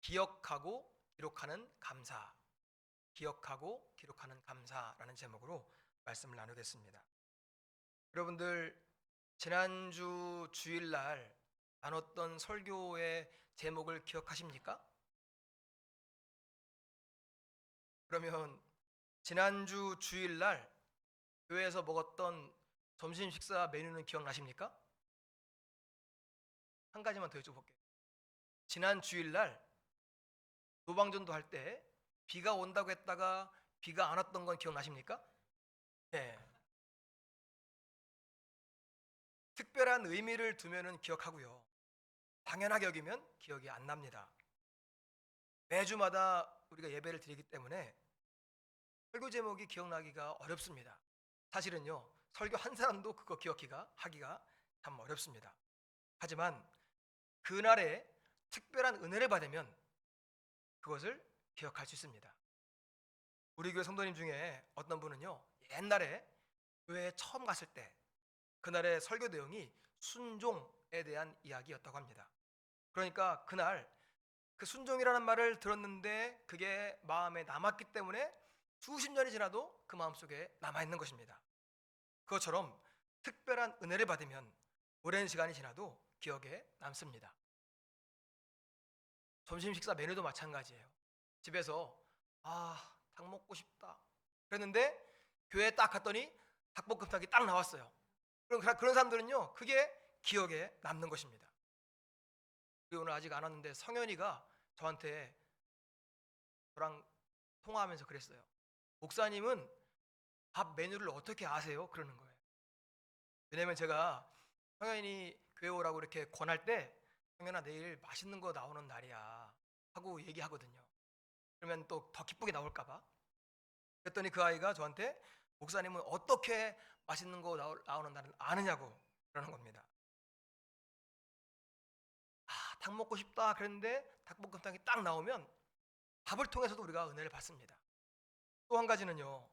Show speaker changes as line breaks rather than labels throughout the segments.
기억하고 기록하는 감사, 기억하고 기록하는 감사라는 제목으로 말씀을 나누겠습니다. 여러분들, 지난주 주일날 나눴던 설교의 제목을 기억하십니까? 그러면 지난주 주일날 교회에서 먹었던 점심 식사 메뉴는 기억나십니까? 한 가지만 더 여쭤볼게요. 지난 주일날 노방전도 할 때 비가 온다고 했다가 비가 안 왔던 건 기억나십니까? 네. 특별한 의미를 두면은 기억하고요. 당연하게 여기면 기억이 안 납니다. 매주마다 우리가 예배를 드리기 때문에 설교 제목이 기억나기가 어렵습니다. 사실은요, 설교 한 사람도 그거 하기가 참 어렵습니다. 하지만 그날에 특별한 은혜를 받으면 그것을 기억할 수 있습니다. 우리 교회 성도님 중에 어떤 분은요, 옛날에 교회에 처음 갔을 때 그날의 설교 내용이 순종에 대한 이야기였다고 합니다. 그러니까 그날 그 순종이라는 말을 들었는데 그게 마음에 남았기 때문에 수십 년이 지나도 그 마음속에 남아있는 것입니다. 그것처럼 특별한 은혜를 받으면 오랜 시간이 지나도 기억에 남습니다. 점심 식사 메뉴도 마찬가지예요. 집에서 닭 먹고 싶다 그랬는데 교회에 딱 갔더니 닭볶음탕이 딱 나왔어요. 그런 사람들은요, 그게 기억에 남는 것입니다. 우리 오늘 아직 안 왔는데 성현이가 저한테 저랑 통화하면서 그랬어요. 목사님은 밥 메뉴를 어떻게 아세요? 그러는 거예요. 왜냐면 제가 성현이 교회 오라고 이렇게 권할 때 성현아 내일 맛있는 거 나오는 날이야 하고 얘기하거든요. 그러면 또 더 기쁘게 나올까 봐. 그랬더니 그 아이가 저한테 목사님은 어떻게 맛있는 거 나오는 날은 아느냐고 그러는 겁니다. 닭 먹고 싶다 그랬는데 닭볶음탕이 딱 나오면 밥을 통해서도 우리가 은혜를 받습니다. 또 한 가지는요,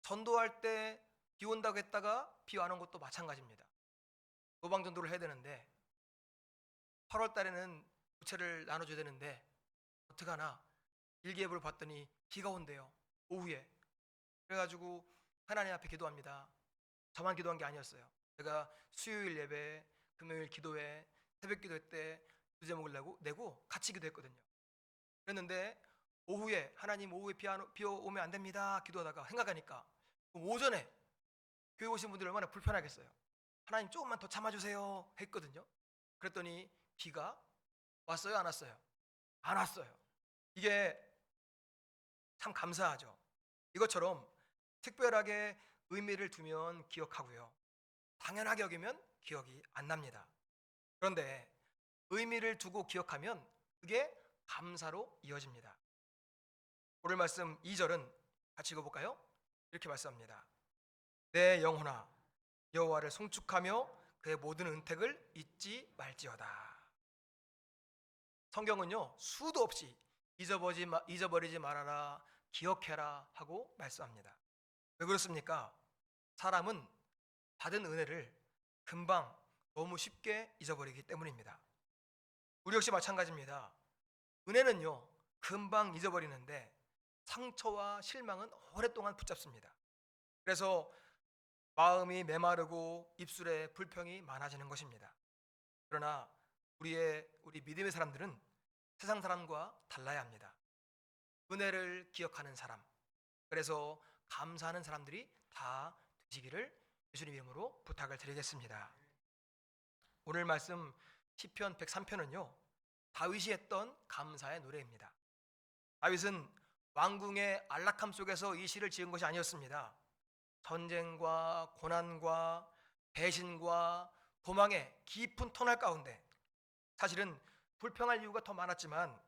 전도할 때 비 온다고 했다가 비 안 온 것도 마찬가지입니다. 노방전도를 해야 되는데 8월 달에는 부채를 나눠줘야 되는데 어떡하나 일기예보를 봤더니 비가 온대요. 오후에. 그래가지고 하나님 앞에 기도합니다. 저만 기도한 게 아니었어요. 제가 수요일 예배, 금요일 기도회, 새벽 기도회 때 두 제목을 내고 같이 기도했거든요. 그랬는데 오후에 하나님 오후에 비 오면 안 됩니다 기도하다가 생각하니까 그럼 오전에 교회 오신 분들이 얼마나 불편하겠어요. 하나님 조금만 더 참아주세요 했거든요. 그랬더니 비가 왔어요, 안 왔어요? 안 왔어요. 이게 참 감사하죠. 이것처럼 특별하게 의미를 두면 기억하고요, 당연하게 여기면 기억이 안 납니다. 그런데 의미를 두고 기억하면 그게 감사로 이어집니다. 오늘 말씀 2절은 같이 읽어볼까요? 이렇게 말씀합니다. 내 영혼아 여호와를 송축하며 그의 모든 은택을 잊지 말지어다. 성경은요, 수도 없이 잊어버리지 말아라, 기억해라 하고 말씀합니다. 왜 그렇습니까? 사람은 받은 은혜를 금방 너무 쉽게 잊어버리기 때문입니다. 우리 역시 마찬가지입니다. 은혜는요, 금방 잊어버리는데 상처와 실망은 오랫동안 붙잡습니다. 그래서 마음이 메마르고 입술에 불평이 많아지는 것입니다. 그러나 우리 믿음의 사람들은 세상 사람과 달라야 합니다. 은혜를 기억하는 사람, 그래서 감사하는 사람들이 다 되시기를 예수님 이름으로 부탁을 드리겠습니다. 오늘 말씀 시편 103편은요, 다윗이 했던 감사의 노래입니다. 다윗은 왕궁의 안락함 속에서 이 시를 지은 것이 아니었습니다. 전쟁과 고난과 배신과 도망의 깊은 터널 가운데 사실은 불평할 이유가 더 많았지만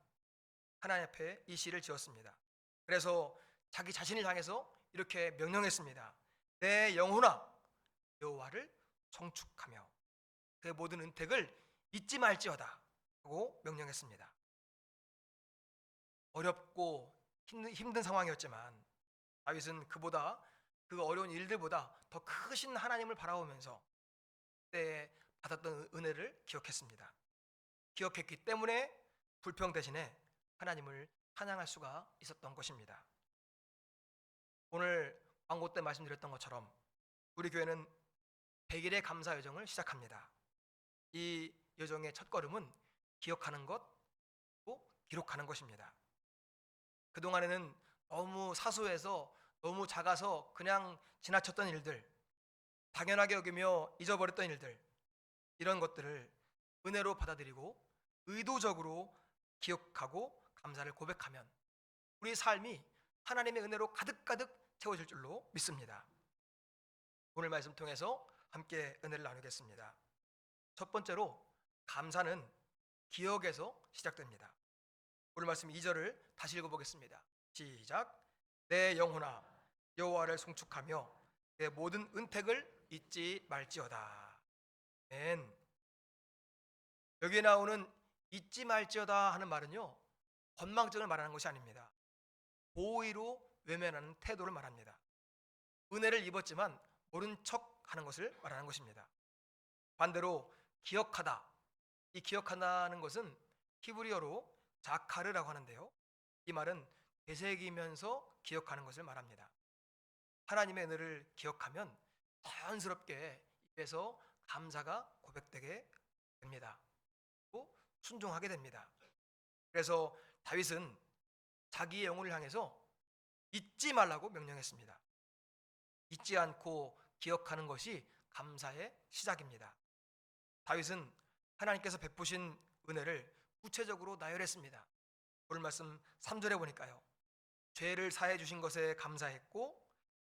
하나님 앞에 이 시를 지었습니다. 그래서 자기 자신을 향해서 이렇게 명령했습니다. 내 영혼아 여호와를 송축하며 그의 모든 은택을 잊지 말지어다 하고 명령했습니다. 어렵고 힘든 상황이었지만 다윗은 그 어려운 일들보다 더 크신 하나님을 바라보면서 그때 받았던 은혜를 기억했습니다. 기억했기 때문에 불평 대신에 하나님을 찬양할 수가 있었던 것입니다. 오늘 광고 때 말씀드렸던 것처럼 우리 교회는 100일의 감사 여정을 시작합니다. 이 여정의 첫걸음은 기억하는 것, 또 기록하는 것입니다. 그동안에는 너무 사소해서 너무 작아서 그냥 지나쳤던 일들, 당연하게 여기며 잊어버렸던 일들, 이런 것들을 은혜로 받아들이고 의도적으로 기억하고 감사를 고백하면 우리 삶이 하나님의 은혜로 가득가득 채워질 줄로 믿습니다. 오늘 말씀 통해서 함께 은혜를 나누겠습니다. 첫 번째로 감사는 기억에서 시작됩니다. 오늘 말씀 2절을 다시 읽어보겠습니다. 시작. 내 영혼아 여호와를 송축하며 내 모든 은택을 잊지 말지어다. 아멘. 여기에 나오는 잊지 말지어다 하는 말은요, 건망증을 말하는 것이 아닙니다. 고의로 외면하는 태도를 말합니다. 은혜를 입었지만 모른 척 하는 것을 말하는 것입니다. 반대로 기억하다, 이 기억한다는 것은 히브리어로 자카르라고 하는데요, 이 말은 되새기면서 기억하는 것을 말합니다. 하나님의 은혜를 기억하면 자연스럽게 입에서 감사가 고백되게 됩니다. 또 순종하게 됩니다. 그래서 다윗은 자기의 영혼을 향해서 잊지 말라고 명령했습니다. 잊지 않고 기억하는 것이 감사의 시작입니다. 다윗은 하나님께서 베푸신 은혜를 구체적으로 나열했습니다. 오늘 말씀 3절에 보니까요, 죄를 사해 주신 것에 감사했고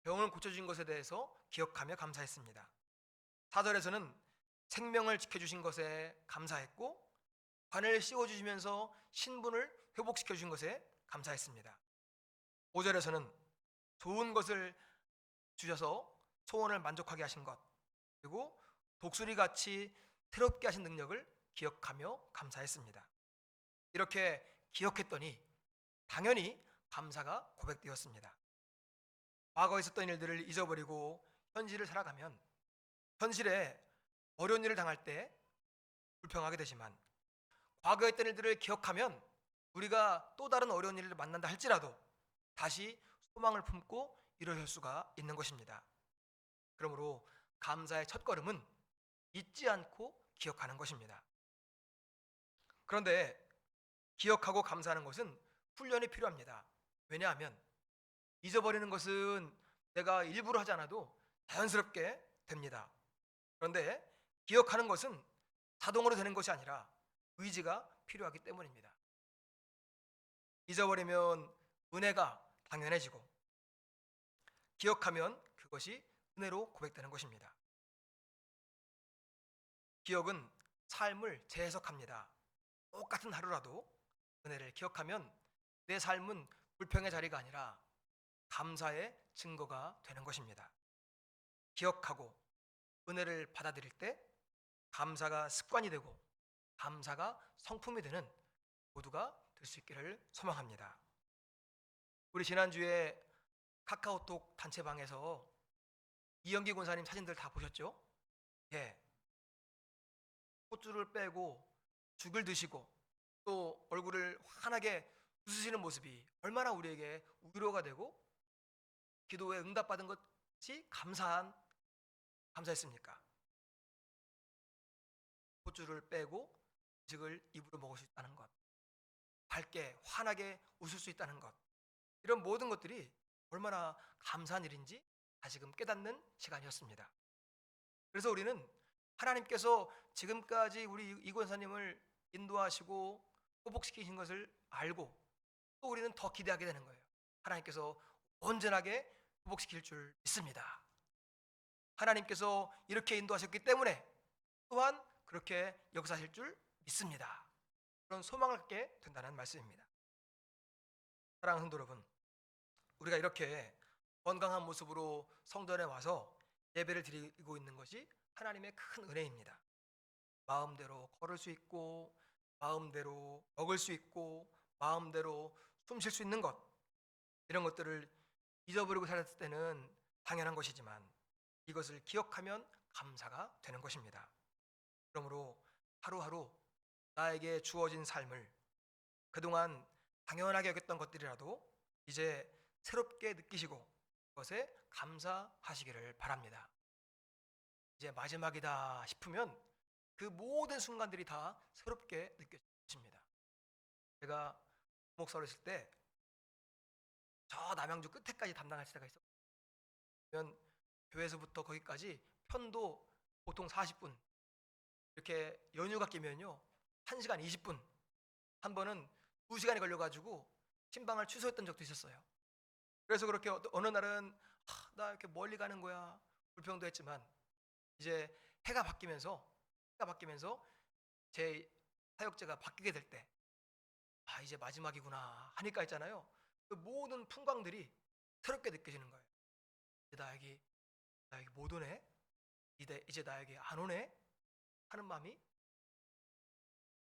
병을 고쳐주신 것에 대해서 기억하며 감사했습니다. 4절에서는 생명을 지켜주신 것에 감사했고 관을 씌워주시면서 신분을 회복시켜주신 것에 감사했습니다. 5절에서는 좋은 것을 주셔서 소원을 만족하게 하신 것, 그리고 독수리같이 새롭게 하신 능력을 기억하며 감사했습니다. 이렇게 기억했더니 당연히 감사가 고백되었습니다. 과거에 있었던 일들을 잊어버리고 현실을 살아가면 현실에 어려운 일을 당할 때 불평하게 되지만, 과거에 했던 일들을 기억하면 우리가 또 다른 어려운 일을 만난다 할지라도 다시 소망을 품고 일어설 수가 있는 것입니다. 그러므로 감사의 첫걸음은 잊지 않고 기억하는 것입니다. 그런데 기억하고 감사하는 것은 훈련이 필요합니다. 왜냐하면 잊어버리는 것은 내가 일부러 하지 않아도 자연스럽게 됩니다. 그런데 기억하는 것은 자동으로 되는 것이 아니라 의지가 필요하기 때문입니다. 잊어버리면 은혜가 당연해지고 기억하면 그것이 은혜로 고백되는 것입니다. 기억은 삶을 재해석합니다. 똑같은 하루라도 은혜를 기억하면 내 삶은 불평의 자리가 아니라 감사의 증거가 되는 것입니다. 기억하고 은혜를 받아들일 때 감사가 습관이 되고 감사가 성품이 되는 모두가 될 수 있기를 소망합니다. 우리 지난주에 카카오톡 단체방에서 이영기 권사님 사진들 다 보셨죠? 예. 콧줄을 빼고 죽을 드시고 또 얼굴을 환하게 웃으시는 모습이 얼마나 우리에게 위로가 되고 기도에 응답받은 것이 감사했습니까? 콧줄을 빼고 음식을 입으로 먹을 수 있다는 것, 밝게 환하게 웃을 수 있다는 것, 이런 모든 것들이 얼마나 감사한 일인지 다시금 깨닫는 시간이었습니다. 그래서 우리는 하나님께서 지금까지 우리 이 권사님을 인도하시고 회복시키신 것을 알고 또 우리는 더 기대하게 되는 거예요. 하나님께서 온전하게 회복시킬 줄 믿습니다. 하나님께서 이렇게 인도하셨기 때문에 또한 그렇게 역사하실 줄 믿습니다. 그런 소망을 갖게 된다는 말씀입니다. 사랑하는 성도 여러분, 우리가 이렇게 건강한 모습으로 성전에 와서 예배를 드리고 있는 것이 하나님의 큰 은혜입니다. 마음대로 걸을 수 있고 마음대로 먹을 수 있고 마음대로 숨 쉴 수 있는 것, 이런 것들을 잊어버리고 살았을 때는 당연한 것이지만 이것을 기억하면 감사가 되는 것입니다. 그러므로 하루하루 나에게 주어진 삶을 그동안 당연하게 여겼던 것들이라도 이제 새롭게 느끼시고 그것에 감사하시기를 바랍니다. 이제 마지막이다 싶으면 그 모든 순간들이 다 새롭게 느껴집니다. 제가 목사로 있을 때 저 남양주 끝에까지 담당할 때가 있었면 교회에서부터 거기까지 편도 보통 40분, 이렇게 연휴가 끼면요 1시간 20분, 한 번은 2시간이 걸려가지고 신방을 취소했던 적도 있었어요. 그래서 그렇게 어느 날은 나 이렇게 멀리 가는 거야 불평도 했지만, 이제 해가 바뀌면서 제 사역제가 바뀌게 될 때 이제 마지막이구나 하니까 있잖아요, 그 모든 풍광들이 새롭게 느껴지는 거예요. 이제 나에게 못 오네, 이제 나에게 안 오네 하는 마음이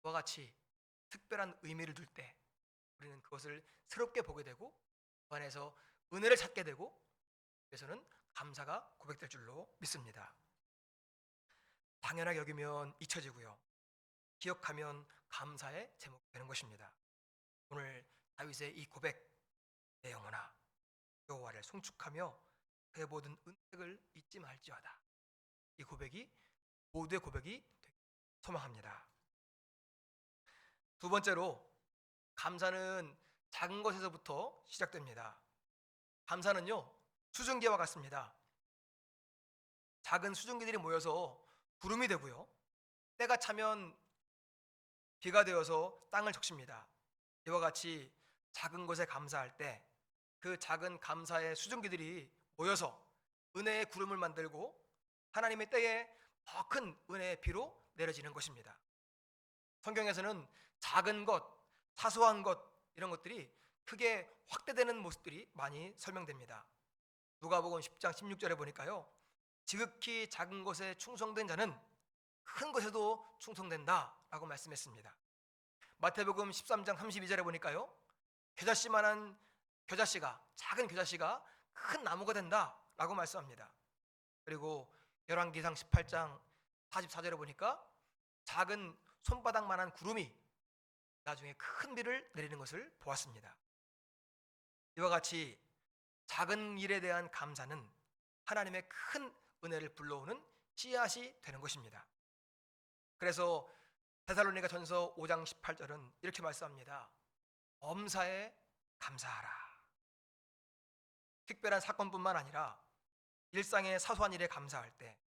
그와 같이 특별한 의미를 둘 때 우리는 그것을 새롭게 보게 되고 그 안에서 은혜를 찾게 되고, 그래서는 감사가 고백될 줄로 믿습니다. 당연하게 여기면 잊혀지고요, 기억하면 감사의 제목이 되는 것입니다. 오늘 다윗의 이 고백, 내 영혼아 여호와를 송축하며 그의 모든 은택을 잊지 말지어다, 이 고백이 모두의 고백이 되길 소망합니다. 두 번째로, 감사는 작은 것에서부터 시작됩니다. 감사는요 수증기와 같습니다. 작은 수증기들이 모여서 구름이 되고요, 때가 차면 비가 되어서 땅을 적십니다. 이와 같이 작은 것에 감사할 때 그 작은 감사의 수증기들이 모여서 은혜의 구름을 만들고 하나님의 때에 더 큰 은혜의 비로 내려지는 것입니다. 성경에서는 작은 것, 사소한 것, 이런 것들이 크게 확대되는 모습들이 많이 설명됩니다. 누가복음 10장 16절에 보니까요, 지극히 작은 것에 충성된 자는 큰 것에도 충성된다 라고 말씀했습니다. 마태복음 13장 32절에 보니까요, 작은 겨자씨가 큰 나무가 된다 라고 말씀합니다. 그리고 열왕기상 18장 44절에 보니까 작은 손바닥만한 구름이 나중에 큰 비를 내리는 것을 보았습니다. 이와 같이 작은 일에 대한 감사는 하나님의 큰 은혜를 불러오는 씨앗이 되는 것입니다. 그래서 데살로니가 전서 5장 18절은 이렇게 말씀합니다. 범사에 감사하라. 특별한 사건뿐만 아니라 일상의 사소한 일에 감사할 때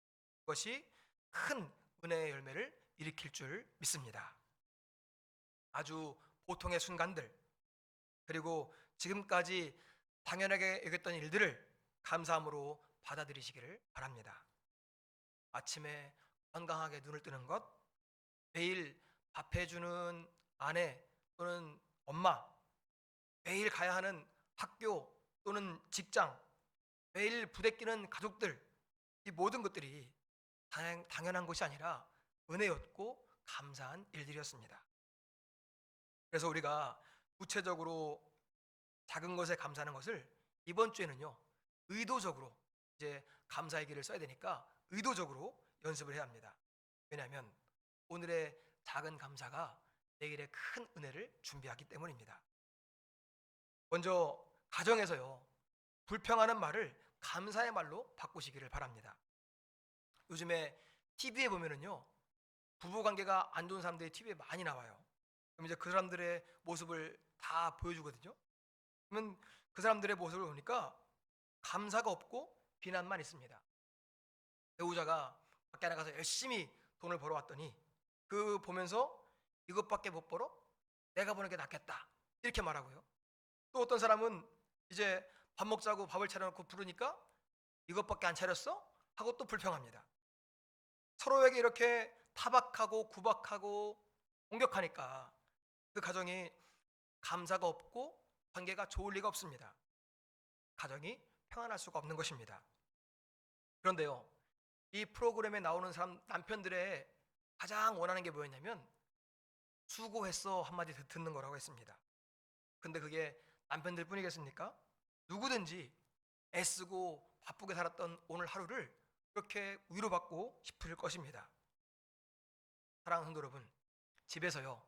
그것이 큰 은혜의 열매를 일으킬 줄 믿습니다. 아주 보통의 순간들, 그리고 지금까지 당연하게 여겼던 일들을 감사함으로 받아들이시기를 바랍니다. 아침에 건강하게 눈을 뜨는 것, 매일 밥 해주는 아내 또는 엄마, 매일 가야 하는 학교 또는 직장, 매일 부대끼는 가족들, 이 모든 것들이 당연한 것이 아니라 은혜였고 감사한 일들이었습니다. 그래서 우리가 구체적으로 작은 것에 감사하는 것을 이번 주에는요 의도적으로, 이제 감사의 길을 써야 되니까 의도적으로 연습을 해야 합니다. 왜냐하면 오늘의 작은 감사가 내일의 큰 은혜를 준비하기 때문입니다. 먼저 가정에서요 불평하는 말을 감사의 말로 바꾸시기를 바랍니다. 요즘에 TV에 보면은요 부부관계가 안 좋은 사람들이 TV에 많이 나와요. 그럼 이제 그 사람들의 모습을 다 보여주거든요. 그러면 그 사람들의 모습을 보니까 감사가 없고 비난만 있습니다. 배우자가 밖에 나가서 열심히 돈을 벌어왔더니 그 보면서 이것밖에 못 벌어? 내가 버는 게 낫겠다 이렇게 말하고요. 또 어떤 사람은 이제 밥 먹자고 밥을 차려놓고 부르니까 이것밖에 안 차렸어? 하고 또 불평합니다. 서로에게 이렇게 타박하고 구박하고 공격하니까 그 가정이 감사가 없고 관계가 좋을 리가 없습니다. 가정이 평안할 수가 없는 것입니다. 그런데요, 이 프로그램에 나오는 남편들의 가장 원하는 게 뭐였냐면 수고했어 한마디 듣는 거라고 했습니다. 근데 그게 남편들 뿐이겠습니까? 누구든지 애쓰고 바쁘게 살았던 오늘 하루를 그렇게 위로받고 싶을 것입니다. 사랑하는 성도 여러분, 집에서요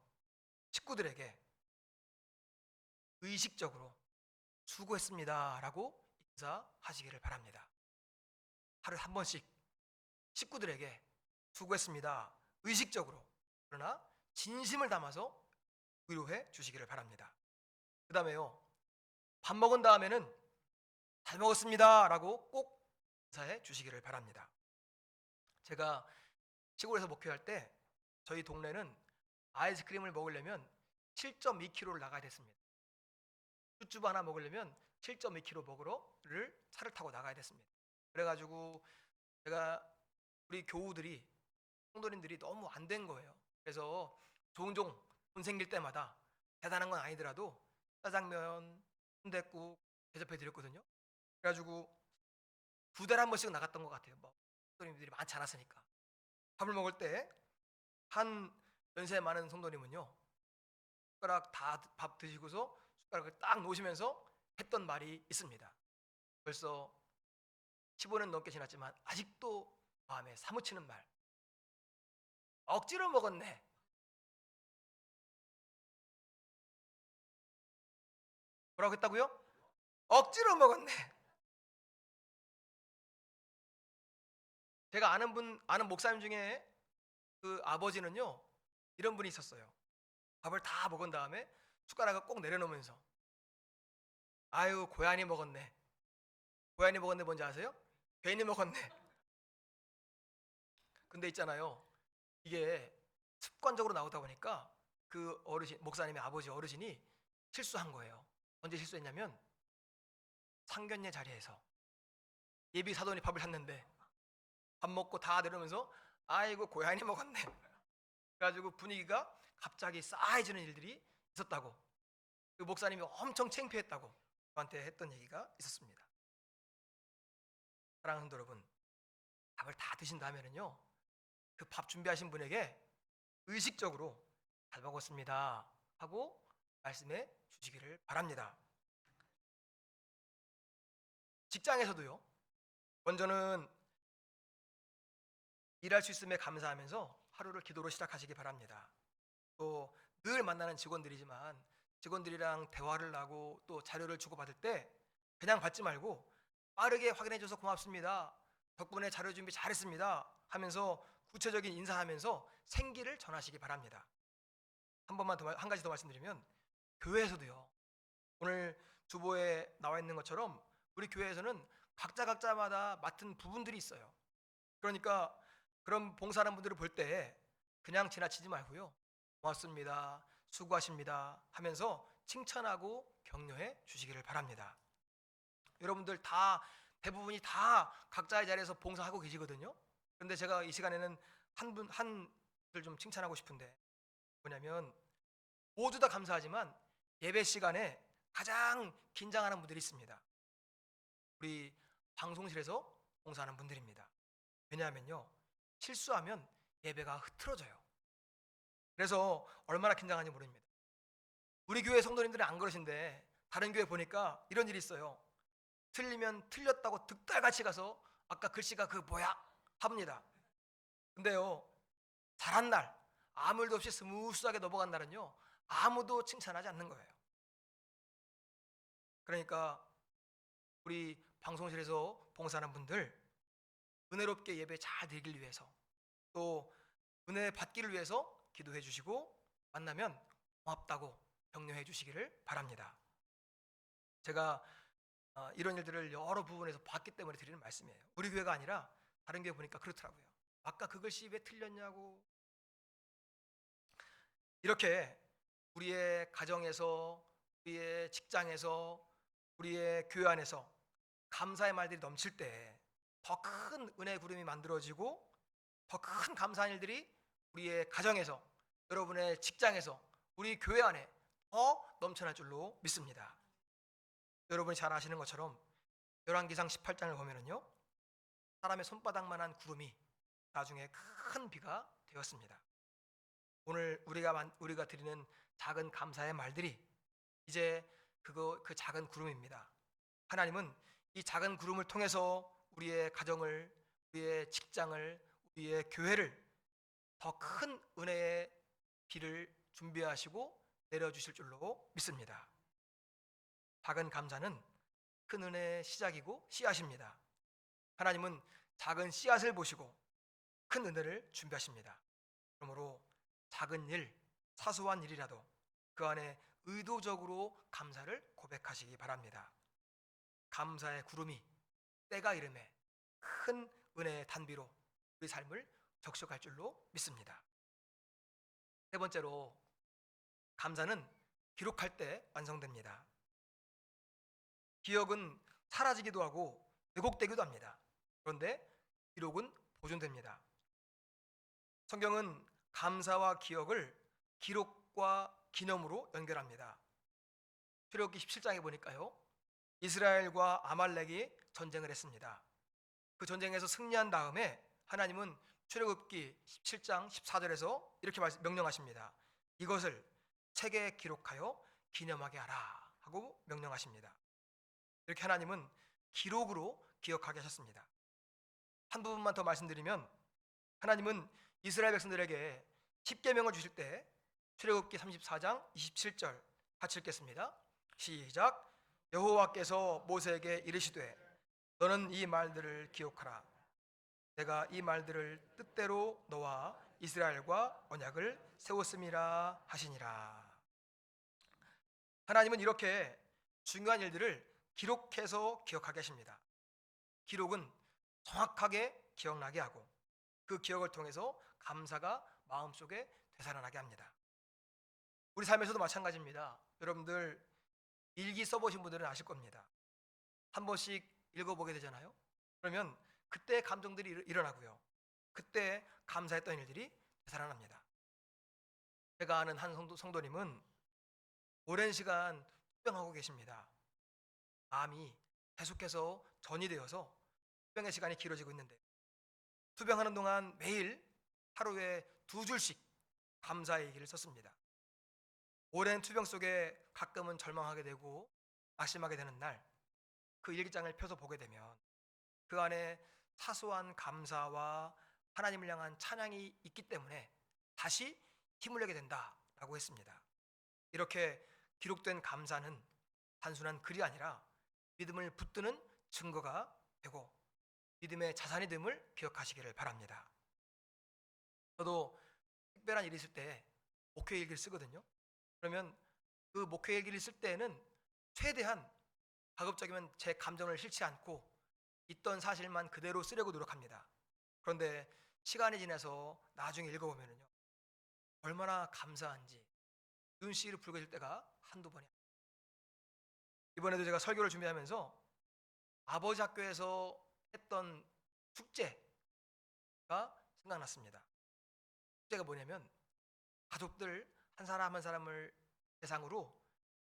식구들에게 의식적으로 수고했습니다라고 인사하시기를 바랍니다. 하루에 한 번씩 식구들에게 수고했습니다. 의식적으로, 그러나 진심을 담아서 위로해 주시기를 바랍니다. 그 다음에요, 밥 먹은 다음에는 잘 먹었습니다라고 꼭 인사해 주시기를 바랍니다. 제가 시골에서 목회할 때 저희 동네는 아이스크림을 먹으려면 7.2km를 나가야 됐습니다. 쭈쭈바 하나 먹으려면 7.2km 먹으러를 차를 타고 나가야 됐습니다. 그래가지고 제가 우리 교우들이, 성도님들이 너무 안 된 거예요. 그래서 종종 돈 생길 때마다 대단한 건 아니더라도 짜장면, 순댓국 대접해 드렸거든요. 그래가지고 2달에 한 번씩 나갔던 것 같아요. 뭐 성도님들이 많지 않았으니까. 밥을 먹을 때 한 연세 많은 성도님은요, 숟가락 다 밥 드시고서 숟가락을 딱 놓으시면서 했던 말이 있습니다. 벌써 15년 넘게 지났지만 아직도 마음에 사무치는 말. 억지로 먹었네. 뭐라고 했다고요? 억지로 먹었네. 제가 아는 목사님 중에 그 아버지는요, 이런 분이 있었어요. 밥을 다 먹은 다음에 숟가락을 꼭 내려놓으면서, 아유 고양이 먹었네. 고양이 먹었네 뭔지 아세요? 괜히 먹었네. 근데 있잖아요, 이게 습관적으로 나오다 보니까 그 어르신, 목사님의 아버지 어르신이 실수한 거예요. 언제 실수했냐면 상견례 자리에서 예비 사돈이 밥을 샀는데 밥 먹고 다 내려오면서 아이고 고양이 먹었네. 그래가지고 분위기가 갑자기 싸해지는 일들이 있었다고, 그 목사님이 엄청 창피했다고 저한테 했던 얘기가 있었습니다. 사랑하는 성도 여러분, 밥을 다 드신 다음에는요, 그 밥 준비하신 분에게 의식적으로 잘 먹었습니다 하고 말씀해 주시기를 바랍니다. 직장에서도요, 먼저는 일할 수 있음에 감사하면서 하루를 기도로 시작하시기 바랍니다. 또 늘 만나는 직원들이지만 직원들이랑 대화를 하고 또 자료를 주고받을 때 그냥 받지 말고 빠르게 확인해 줘서 고맙습니다, 덕분에 자료 준비 잘했습니다 하면서 구체적인 인사하면서 생기를 전하시기 바랍니다. 한 가지 더 말씀드리면, 교회에서도요, 오늘 주보에 나와 있는 것처럼 우리 교회에서는 각자마다 맡은 부분들이 있어요. 그러니까 그런 봉사하는 분들을 볼 때 그냥 지나치지 말고요, 고맙습니다, 수고하십니다 하면서 칭찬하고 격려해 주시기를 바랍니다. 여러분들 다, 대부분이 다 각자의 자리에서 봉사하고 계시거든요. 그런데 제가 이 시간에는 한분을 좀 칭찬하고 싶은데, 뭐냐면 모두 다 감사하지만 예배 시간에 가장 긴장하는 분들이 있습니다. 우리 방송실에서 봉사하는 분들입니다. 왜냐하면요, 실수하면 예배가 흐트러져요. 그래서 얼마나 긴장하는지 모릅니다. 우리 교회 성도님들은 안 그러신데 다른 교회 보니까 이런 일이 있어요. 틀리면 틀렸다고 득달같이 가서 아까 글씨가 그 뭐야 합니다. 근데요, 잘한 날, 아무 일도 없이 스무스하게 넘어간 날은요, 아무도 칭찬하지 않는 거예요. 그러니까 우리 방송실에서 봉사하는 분들, 은혜롭게 예배 잘 드리길 위해서, 또 은혜 받기를 위해서 기도해 주시고, 만나면 고맙다고 격려해 주시기를 바랍니다. 제가 이런 일들을 여러 부분에서 봤기 때문에 드리는 말씀이에요. 우리 교회가 아니라 다른 교회 보니까 그렇더라고요. 아까 그 글씨 왜 틀렸냐고. 이렇게 우리의 가정에서, 우리의 직장에서, 우리의 교회 안에서 감사의 말들이 넘칠 때 더 큰 은혜의 구름이 만들어지고, 더 큰 감사한 일들이 우리의 가정에서, 여러분의 직장에서, 우리 교회 안에 더 넘쳐날 줄로 믿습니다. 여러분이 잘 아시는 것처럼 열왕기상 18장을 보면은요, 사람의 손바닥만한 구름이 나중에 큰 비가 되었습니다. 오늘 우리가 드리는 작은 감사의 말들이 이제 그 작은 구름입니다. 하나님은 이 작은 구름을 통해서 우리의 가정을, 우리의 직장을, 우리의 교회를 더 큰 은혜의 비를 준비하시고 내려주실 줄로 믿습니다. 작은 감사는 큰 은혜의 시작이고 씨앗입니다. 하나님은 작은 씨앗을 보시고 큰 은혜를 준비하십니다. 그러므로 작은 일, 사소한 일이라도 그 안에 의도적으로 감사를 고백하시기 바랍니다. 감사의 구름이 때가 이름에 큰 은혜의 단비로 우리 삶을 적셔갈 줄로 믿습니다. 세 번째로, 감사는 기록할 때 완성됩니다. 기억은 사라지기도 하고 왜곡되기도 합니다. 그런데 기록은 보존됩니다. 성경은 감사와 기억을 기록과 기념으로 연결합니다. 출애굽기 17장에 보니까요, 이스라엘과 아말렉이 전쟁을 했습니다. 그 전쟁에서 승리한 다음에 하나님은 출애굽기 17장 14절에서 이렇게 명령하십니다. 이것을 책에 기록하여 기념하게 하라 하고 명령하십니다. 이렇게 하나님은 기록으로 기억하게 하셨습니다. 한 부분만 더 말씀드리면, 하나님은 이스라엘 백성들에게 십계명을 주실 때 출애굽기 34장 27절 같이 읽겠습니다. 시작. 여호와께서 모세에게 이르시되 너는 이 말들을 기억하라. 내가 이 말들을 뜻대로 너와 이스라엘과 언약을 세웠음이라 하시니라. 하나님은 이렇게 중요한 일들을 기록해서 기억하게 하십니다. 기록은 정확하게 기억나게 하고 그 기억을 통해서 감사가 마음속에 되살아나게 합니다. 우리 삶에서도 마찬가지입니다. 여러분들 일기 써보신 분들은 아실 겁니다. 한 번씩 읽어보게 되잖아요. 그러면 그때 감정들이 일어나고요, 그때 감사했던 일들이 되살아납니다. 제가 아는 한 성도님은 오랜 시간 투병하고 계십니다. 마음이 계속해서 전이 되어서 투병의 시간이 길어지고 있는데, 투병하는 동안 매일 하루에 2줄씩 감사의 얘기를 썼습니다. 오랜 투병 속에 가끔은 절망하게 되고 낙심하게 되는 날, 그 일기장을 펴서 보게 되면 그 안에 사소한 감사와 하나님을 향한 찬양이 있기 때문에 다시 힘을 내게 된다라고 했습니다. 이렇게 기록된 감사는 단순한 글이 아니라 믿음을 붙드는 증거가 되고 믿음의 자산이 됨을 기억하시기를 바랍니다. 저도 특별한 일이 있을 때 목회일기를 쓰거든요. 그러면 그 목회일기를 쓸 때에는 최대한 가급적이면 제 감정을 싫지 않고 있던 사실만 그대로 쓰려고 노력합니다. 그런데 시간이 지나서 나중에 읽어보면요, 얼마나 감사한지 눈시를 붉어질 때가 한두 번이 아닙니다. 이번에도 제가 설교를 준비하면서 아버지 학교에서 했던 숙제가 생각났습니다. 숙제가 뭐냐면, 가족들 한 사람 한 사람을 대상으로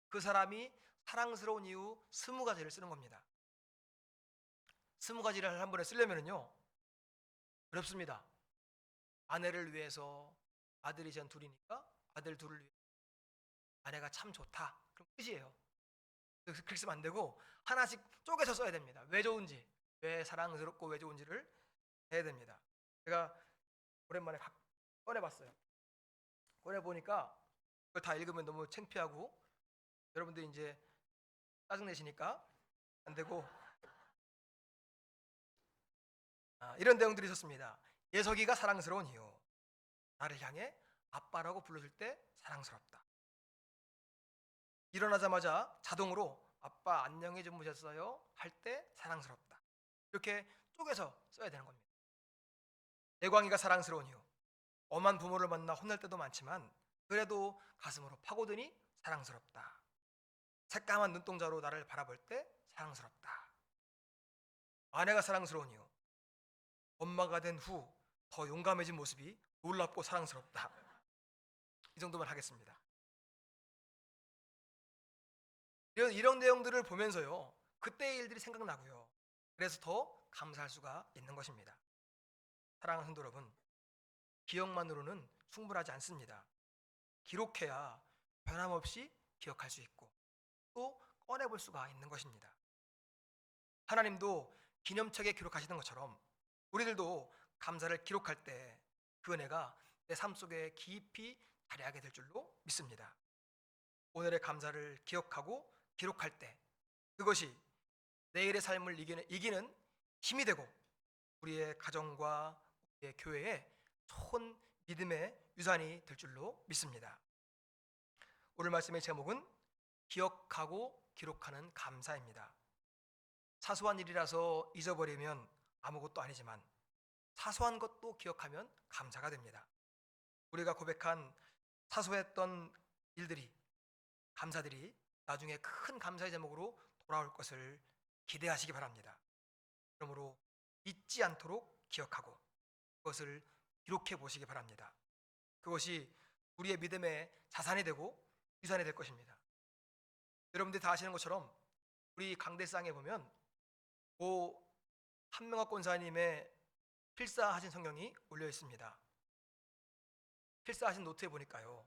그 사람이 사랑스러운 이유 20가지를 쓰는 겁니다. 20가지를 한 번에 쓰려면요 어렵습니다. 아내를 위해서, 아들이 전 둘이니까 아들 둘을 위해 아내가 참 좋다, 그럼 끝이에요. 그렇게 쓰면 안 되고 하나씩 쪼개서 써야 됩니다. 왜 좋은지, 왜 사랑스럽고 왜 좋은지를 해야 됩니다. 제가 오랜만에 꺼내봤어요. 꺼내보니까 그걸 다 읽으면 너무 창피하고 여러분들이 이제 짜증내시니까 안 되고, 이런 내용들이 있었습니다. 예석이가 사랑스러운 이유, 나를 향해 아빠라고 불러줄 때 사랑스럽다. 일어나자마자 자동으로 아빠 안녕히 주무셨어요 할 때 사랑스럽다. 이렇게 쪼개서 써야 되는 겁니다. 예광이가 사랑스러운 이유, 엄한 부모를 만나 혼날 때도 많지만 그래도 가슴으로 파고드니 사랑스럽다. 새까만 눈동자로 나를 바라볼 때 사랑스럽다. 아내가 사랑스러운 이유, 엄마가 된 후 더 용감해진 모습이 놀랍고 사랑스럽다. 이 정도만 하겠습니다. 이런 내용들을 보면서요, 그때의 일들이 생각나고요, 그래서 더 감사할 수가 있는 것입니다. 사랑하는 성도 여러분, 기억만으로는 충분하지 않습니다. 기록해야 변함없이 기억할 수 있고 또 꺼내볼 수가 있는 것입니다. 하나님도 기념책에 기록하시는 것처럼 우리들도 감사를 기록할 때 그 은혜가 내 삶 속에 깊이 자리하게 될 줄로 믿습니다. 오늘의 감사를 기억하고 기록할 때 그것이 내일의 삶을 이기는 힘이 되고 우리의 가정과 우리의 교회에 좋은 믿음의 유산이 될 줄로 믿습니다. 오늘 말씀의 제목은 기억하고 기록하는 감사입니다. 사소한 일이라서 잊어버리면 아무것도 아니지만 사소한 것도 기억하면 감사가 됩니다. 우리가 고백한 사소했던 일들이, 감사들이 나중에 큰 감사의 제목으로 돌아올 것을 기대하시기 바랍니다. 그러므로 잊지 않도록 기억하고 그것을 기록해 보시기 바랍니다. 그것이 우리의 믿음의 자산이 되고 유산이 될 것입니다. 여러분들이 다 아시는 것처럼 우리 강대상에 보면 고 한명학 권사님의 필사하신 성경이 올려 있습니다. 필사하신 노트에 보니까요,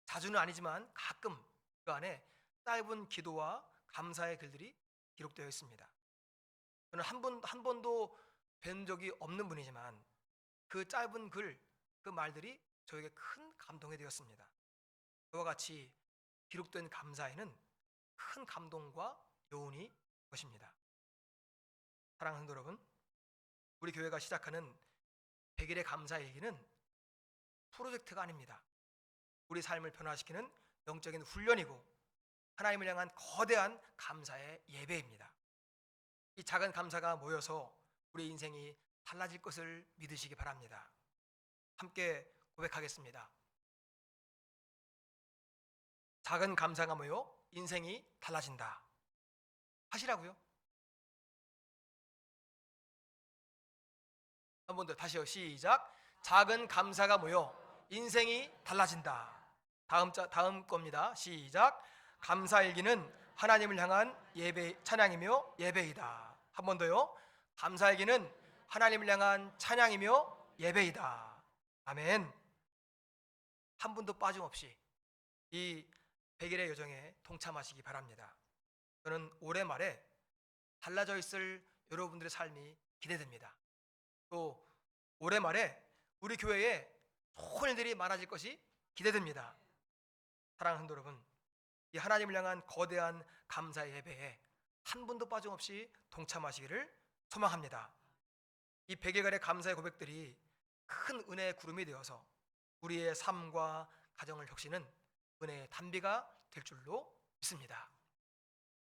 자주는 아니지만 가끔 그 안에 짧은 기도와 감사의 글들이 기록되어 있습니다. 저는 한 번도 뵌 적이 없는 분이지만 그 짧은 글, 그 말들이 저에게 큰 감동이 되었습니다. 그와 같이 기록된 감사에는 큰 감동과 여운이 것입니다. 사랑하는 성도 여러분, 우리 교회가 시작하는 100일의 감사 일기는 프로젝트가 아닙니다. 우리 삶을 변화시키는 영적인 훈련이고 하나님을 향한 거대한 감사의 예배입니다. 이 작은 감사가 모여서 우리 인생이 달라질 것을 믿으시기 바랍니다. 함께 고백하겠습니다. 작은 감사가 모여 인생이 달라진다. 하시라고요. 한 번 더 다시요. 시작. 작은 감사가 모여 인생이 달라진다. 다음 겁니다. 시작. 감사일기는 하나님을 향한 예배, 찬양이며 예배이다. 한 번 더요. 감사일기는 하나님을 향한 찬양이며 예배이다. 아멘. 한 분도 빠짐없이 이 100일의 여정에 동참하시기 바랍니다. 저는 올해 말에 달라져 있을 여러분들의 삶이 기대됩니다. 또 올해 말에 우리 교회에 좋은 일들이 많아질 것이 기대됩니다. 사랑하는 성도 여러분, 이 하나님을 향한 거대한 감사의 예배에 한 분도 빠짐없이 동참하시기를 소망합니다. 이 100일간의 감사의 고백들이 큰 은혜의 구름이 되어서 우리의 삶과 가정을 적시는 은혜의 단비가 될 줄로 믿습니다.